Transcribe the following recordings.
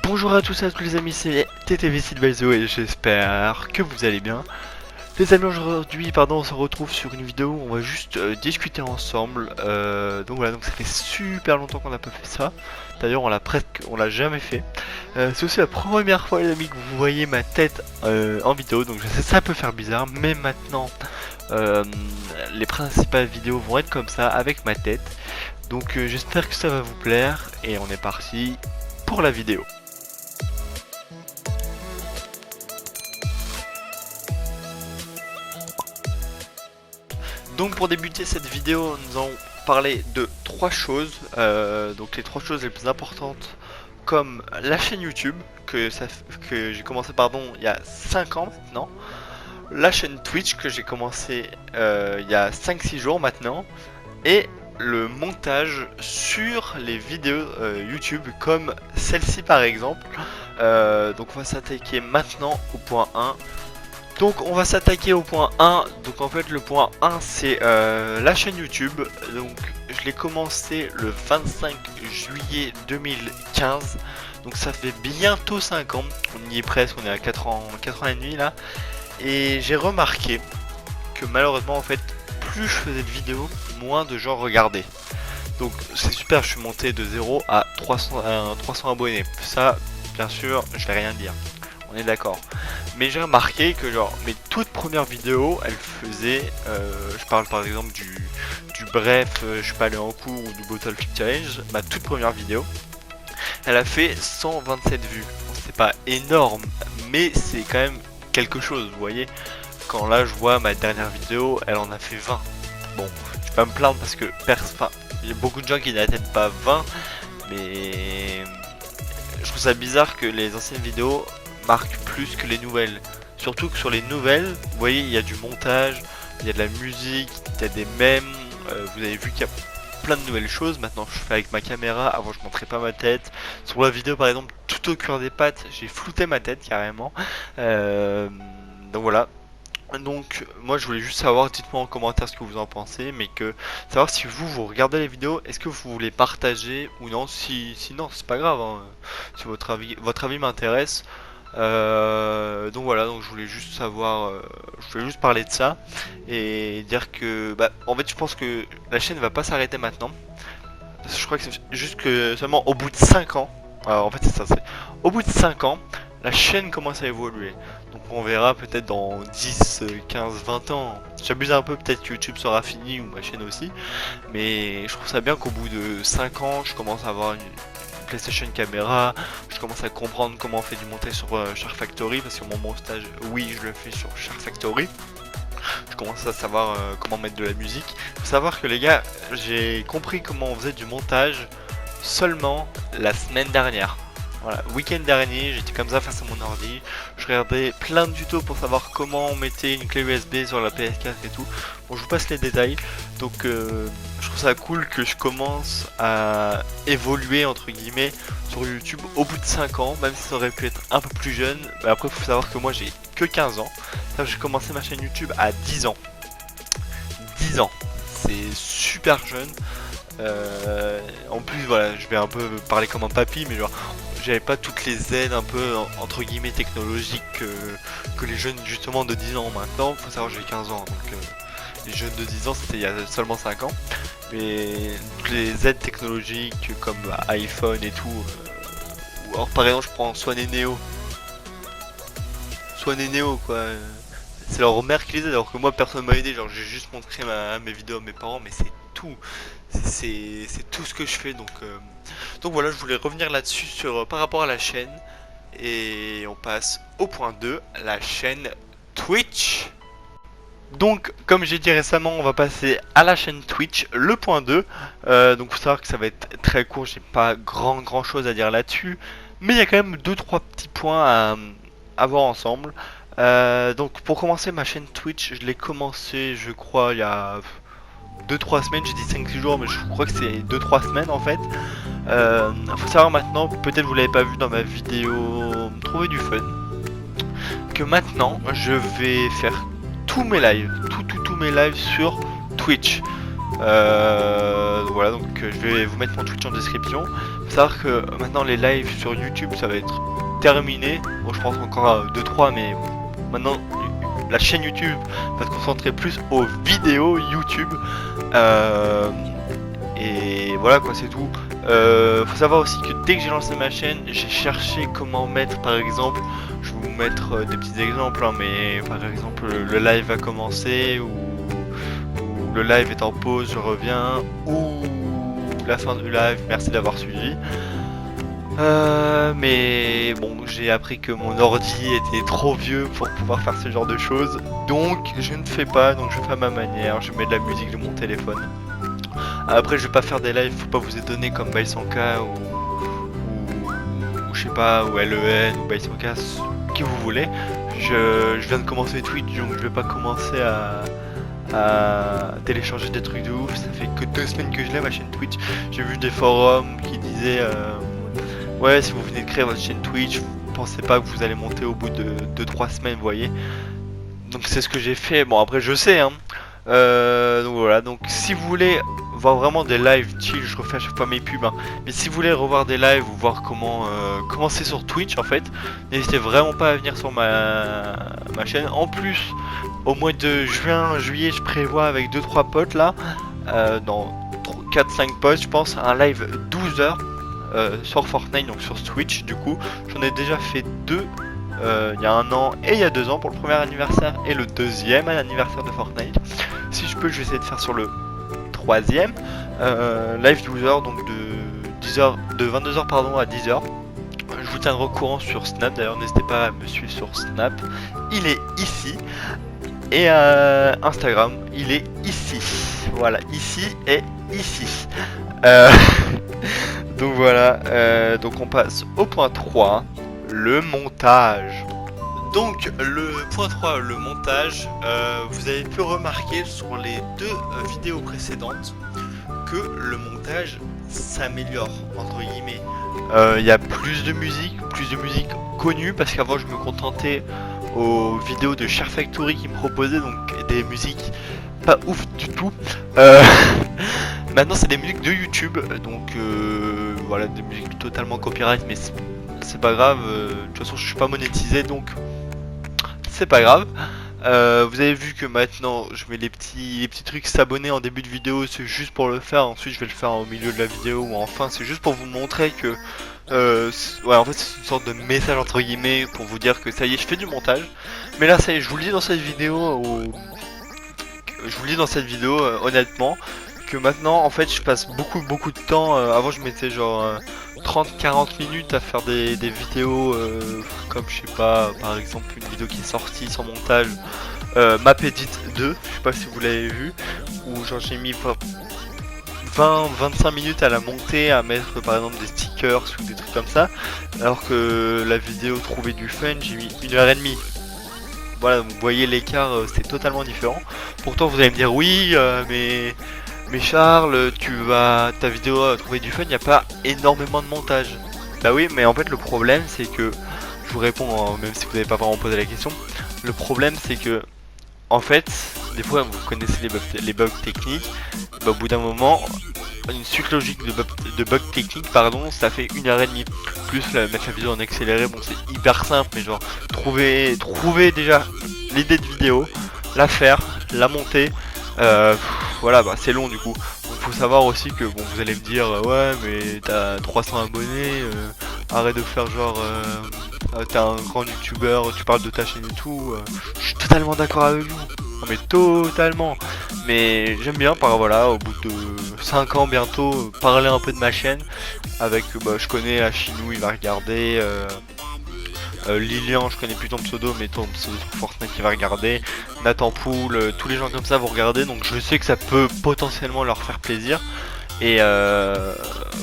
Bonjour à tous et à tous les amis, c'est TTV Silvazo et j'espère que vous allez bien. Les amis, aujourd'hui on se retrouve sur une vidéo où on va juste discuter ensemble. Donc voilà, donc ça fait super longtemps qu'on n'a pas fait ça. D'ailleurs on l'a jamais fait. C'est aussi la première fois les amis que vous voyez ma tête en vidéo. Donc je sais ça peut faire bizarre, mais maintenant les principales vidéos vont être comme ça avec ma tête. Donc j'espère que ça va vous plaire et on est parti pour la vidéo. Donc pour débuter cette vidéo, nous allons parler de trois choses. Donc les trois choses les plus importantes, comme la chaîne YouTube, que j'ai commencé il y a 5 ans maintenant. La chaîne Twitch que j'ai commencé il y a 5-6 jours maintenant. Et le montage sur les vidéos YouTube comme celle-ci par exemple. Donc on va s'attaquer maintenant au point 1. Donc on va s'attaquer au point 1. Donc en fait le point 1 c'est la chaîne YouTube. Donc je l'ai commencé le 25 juillet 2015. Donc ça fait bientôt 5 ans. On y est presque, on est à 4 ans et demi là. Et j'ai remarqué que malheureusement en fait plus je faisais de vidéos, moins de gens regardaient. Donc c'est super, je suis monté de 0 à 300 abonnés. Ça bien sûr je vais rien dire. On est d'accord. Mais j'ai remarqué que genre mes toutes premières vidéos, elles faisaient, je parle par exemple du bref, je suis pas allé en cours ou du Bottle Flip Challenge, ma toute première vidéo, elle a fait 127 vues. Bon, c'est pas énorme, mais c'est quand même quelque chose, vous voyez. Quand là je vois ma dernière vidéo, elle en a fait 20. Bon, je vais pas me plaindre parce que il y a beaucoup de gens qui n'atteignent pas 20, mais je trouve ça bizarre que les anciennes vidéos marque plus que les nouvelles. Surtout que sur les nouvelles, vous voyez, il y a du montage, il y a de la musique, il y a des mèmes, vous avez vu qu'il y a plein de nouvelles choses. Maintenant je fais avec ma caméra, avant je montrais pas ma tête. Sur la vidéo par exemple, tout au cœur des pattes, j'ai flouté ma tête carrément. Donc voilà. Donc moi je voulais juste savoir, dites-moi en commentaire ce que vous en pensez, mais que savoir si vous regardez les vidéos, est-ce que vous voulez partager ou non. Sinon c'est pas grave, hein. Si votre avis m'intéresse. Donc voilà, donc je voulais juste savoir, je voulais juste parler de ça et dire que en fait je pense que la chaîne va pas s'arrêter maintenant. Je crois que c'est juste que seulement au bout de 5 ans, alors en fait c'est ça, c'est au bout de 5 ans la chaîne commence à évoluer. Donc on verra peut-être dans 10, 15, 20 ans. J'abuse un peu, peut-être que YouTube sera fini ou ma chaîne aussi. Mais je trouve ça bien qu'au bout de 5 ans je commence à avoir une PlayStation caméra, je commence à comprendre comment on fait du montage sur Shark Factory, parce que mon montage, oui, je le fais sur Shark Factory. Je commence à savoir comment mettre de la musique. Faut savoir que les gars, j'ai compris comment on faisait du montage seulement la semaine dernière. Voilà, week-end dernier, j'étais comme ça face à mon ordi, je regardais plein de tutos pour savoir comment on mettait une clé USB sur la PS4 et tout. Bon, je vous passe les détails. Donc je trouve ça cool que je commence à évoluer entre guillemets sur YouTube au bout de 5 ans, même si ça aurait pu être un peu plus jeune. Mais après il faut savoir que moi j'ai que 15 ans. J'ai commencé ma chaîne YouTube à 10 ans. 10 ans, c'est super jeune. En plus voilà, je vais un peu parler comme un papy, mais genre j'avais pas toutes les aides un peu entre guillemets technologiques que les jeunes justement de 10 ans. Maintenant faut savoir j'ai 15 ans, donc les jeunes de 10 ans c'était il y a seulement 5 ans. Mais toutes les aides technologiques comme iPhone et tout, ou alors par exemple je prends Swan et Neo quoi, c'est leur mère qui les aide alors que moi personne m'a aidé. Genre j'ai juste montré mes vidéos à mes parents, mais c'est tout. C'est tout ce que je fais. Donc voilà, je voulais revenir là-dessus par rapport à la chaîne. Et on passe au point 2, la chaîne Twitch. Donc comme j'ai dit récemment, on va passer à la chaîne Twitch, le point 2. Donc faut savoir que ça va être très court, j'ai pas grand chose à dire là-dessus. Mais il y a quand même 2-3 petits points à voir ensemble. Donc pour commencer ma chaîne Twitch, je l'ai commencé je crois il y a 2-3 semaines, j'ai dit 5-6 jours mais je crois que c'est 2-3 semaines en fait. Faut savoir maintenant, peut-être vous l'avez pas vu dans ma vidéo trouver du fun, que maintenant je vais faire tous mes lives, tous mes lives sur Twitch. Voilà, donc je vais vous mettre mon Twitch en description. Faut savoir que maintenant les lives sur YouTube ça va être terminé. Bon, je pense encore à 2-3, mais maintenant la chaîne YouTube va se concentrer plus aux vidéos YouTube. Et voilà quoi, c'est tout. Faut savoir aussi que dès que j'ai lancé ma chaîne, j'ai cherché comment mettre, par exemple, je vais vous mettre des petits exemples, hein, mais par exemple le live va commencer, ou le live est en pause, je reviens, ou la fin du live, merci d'avoir suivi. Mais bon, j'ai appris que mon ordi était trop vieux pour pouvoir faire ce genre de choses, donc je ne fais pas, donc je fais à ma manière, je mets de la musique de mon téléphone. Après, je vais pas faire des lives, faut pas vous étonner, comme Baisanka ou je sais pas, ou LEN ou Baisanka, qui vous voulez. Je viens de commencer Twitch, donc je vais pas commencer à télécharger des trucs de ouf. Ça fait que 2 semaines que je l'ai, ma chaîne Twitch. J'ai vu des forums qui disaient ouais, si vous venez de créer votre chaîne Twitch, pensez pas que vous allez monter au bout de 2-3 semaines, vous voyez. Donc c'est ce que j'ai fait. Bon, après je sais, hein. Donc voilà, donc si vous voulez voir vraiment des lives chill, je refais à chaque fois mes pubs, hein. Mais si vous voulez revoir des lives ou voir comment c'est sur Twitch en fait, n'hésitez vraiment pas à venir sur ma chaîne. En plus, au mois de juin, juillet, je prévois avec 2-3 potes là, dans 4-5 potes je pense, un live 12 heures sur Fortnite, donc sur Twitch. Du coup, j'en ai déjà fait 2. Il y a 1 an et il y a 2 ans pour le premier anniversaire et le deuxième anniversaire de Fortnite. Si je peux, je vais essayer de faire sur le 3ème live 12h, donc de 22h pardon à 10h. Je vous tiendrai au courant sur Snap, d'ailleurs n'hésitez pas à me suivre sur Snap, il est ici. Et Instagram, il est ici. Voilà, ici et ici. Donc voilà, donc on passe au point 3, le montage. Donc le point 3, le montage, vous avez pu remarquer sur les 2 vidéos précédentes que le montage s'améliore, entre guillemets. Il y a plus de musique connue, parce qu'avant je me contentais aux vidéos de Share Factory qui me proposaient donc des musiques pas ouf du tout. Maintenant c'est des musiques de YouTube, donc voilà, des musiques totalement copyright, mais c'est pas grave, de toute façon je suis pas monétisé, donc c'est pas grave. Vous avez vu que maintenant je mets les petits trucs s'abonner en début de vidéo, c'est juste pour le faire. Ensuite je vais le faire au milieu de la vidéo ou enfin, c'est juste pour vous montrer que ouais, en fait c'est une sorte de message entre guillemets pour vous dire que ça y est, je fais du montage. Mais là ça y est, je vous le dis dans cette vidéo, honnêtement, que maintenant en fait je passe beaucoup de temps. Avant je mettais genre 30-40 minutes à faire des vidéos comme je sais pas, par exemple une vidéo qui est sortie sans montage, Map Edit 2, je sais pas si vous l'avez vu, où genre j'ai mis 20-25 minutes à la monter, à mettre par exemple des stickers ou des trucs comme ça, alors que la vidéo Trouver du fun, j'ai mis 1h30. Voilà, vous voyez l'écart, c'est totalement différent. Pourtant vous allez me dire oui, mais Charles, ta vidéo Trouver du fun, il n'y a pas énormément de montage. Bah oui, mais en fait le problème c'est que, je vous réponds même si vous n'avez pas vraiment posé la question, le problème c'est que, en fait, des fois vous connaissez les bugs techniques, bah, au bout d'un moment, une suite logique de bugs techniques, pardon, ça fait 1h30. Plus mettre la vidéo en accéléré, bon c'est hyper simple, mais genre trouver déjà l'idée de vidéo, la faire, la monter, voilà, bah c'est long du coup. Donc faut savoir aussi que bon, vous allez me dire ouais mais t'as 300 abonnés, arrête de faire genre t'es un grand youtubeur, tu parles de ta chaîne et tout. Je suis totalement d'accord avec vous. Non mais totalement. Mais j'aime bien voilà, au bout de 5 ans bientôt, parler un peu de ma chaîne avec bah, je connais Achinou, il va regarder. Lilian, je connais plus ton pseudo, mais ton pseudo sur Fortnite qui va regarder, Nathan Poul, tous les gens comme ça vont regarder, donc je sais que ça peut potentiellement leur faire plaisir. Et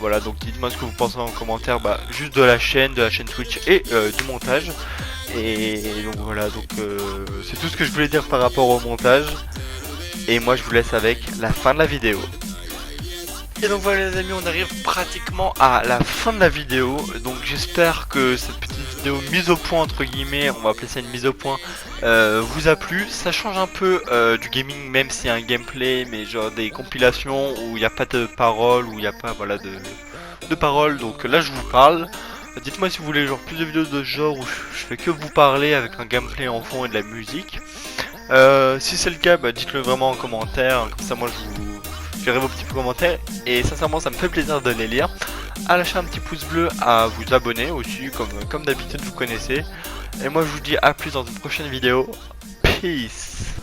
voilà, donc dites-moi ce que vous pensez en commentaire, bah, juste de la chaîne Twitch et du montage. Et donc voilà, donc c'est tout ce que je voulais dire par rapport au montage. Et moi je vous laisse avec la fin de la vidéo. Et donc voilà les amis, on arrive pratiquement à la fin de la vidéo. Donc j'espère que cette petite vidéo mise au point entre guillemets, on va appeler ça une mise au point, vous a plu. Ça change un peu du gaming, même s'il y a un gameplay, mais genre des compilations où il n'y a pas de paroles, où il n'y a pas voilà de paroles. Donc là je vous parle. Dites-moi si vous voulez genre plus de vidéos de ce genre où je fais que vous parler avec un gameplay en fond et de la musique. Si c'est le cas, bah, dites-le vraiment en commentaire, comme ça moi je verrai vos petits commentaires et sincèrement ça me fait plaisir de les lire. À lâcher un petit pouce bleu, à vous abonner aussi comme d'habitude vous connaissez. Et moi je vous dis à plus dans une prochaine vidéo. Peace.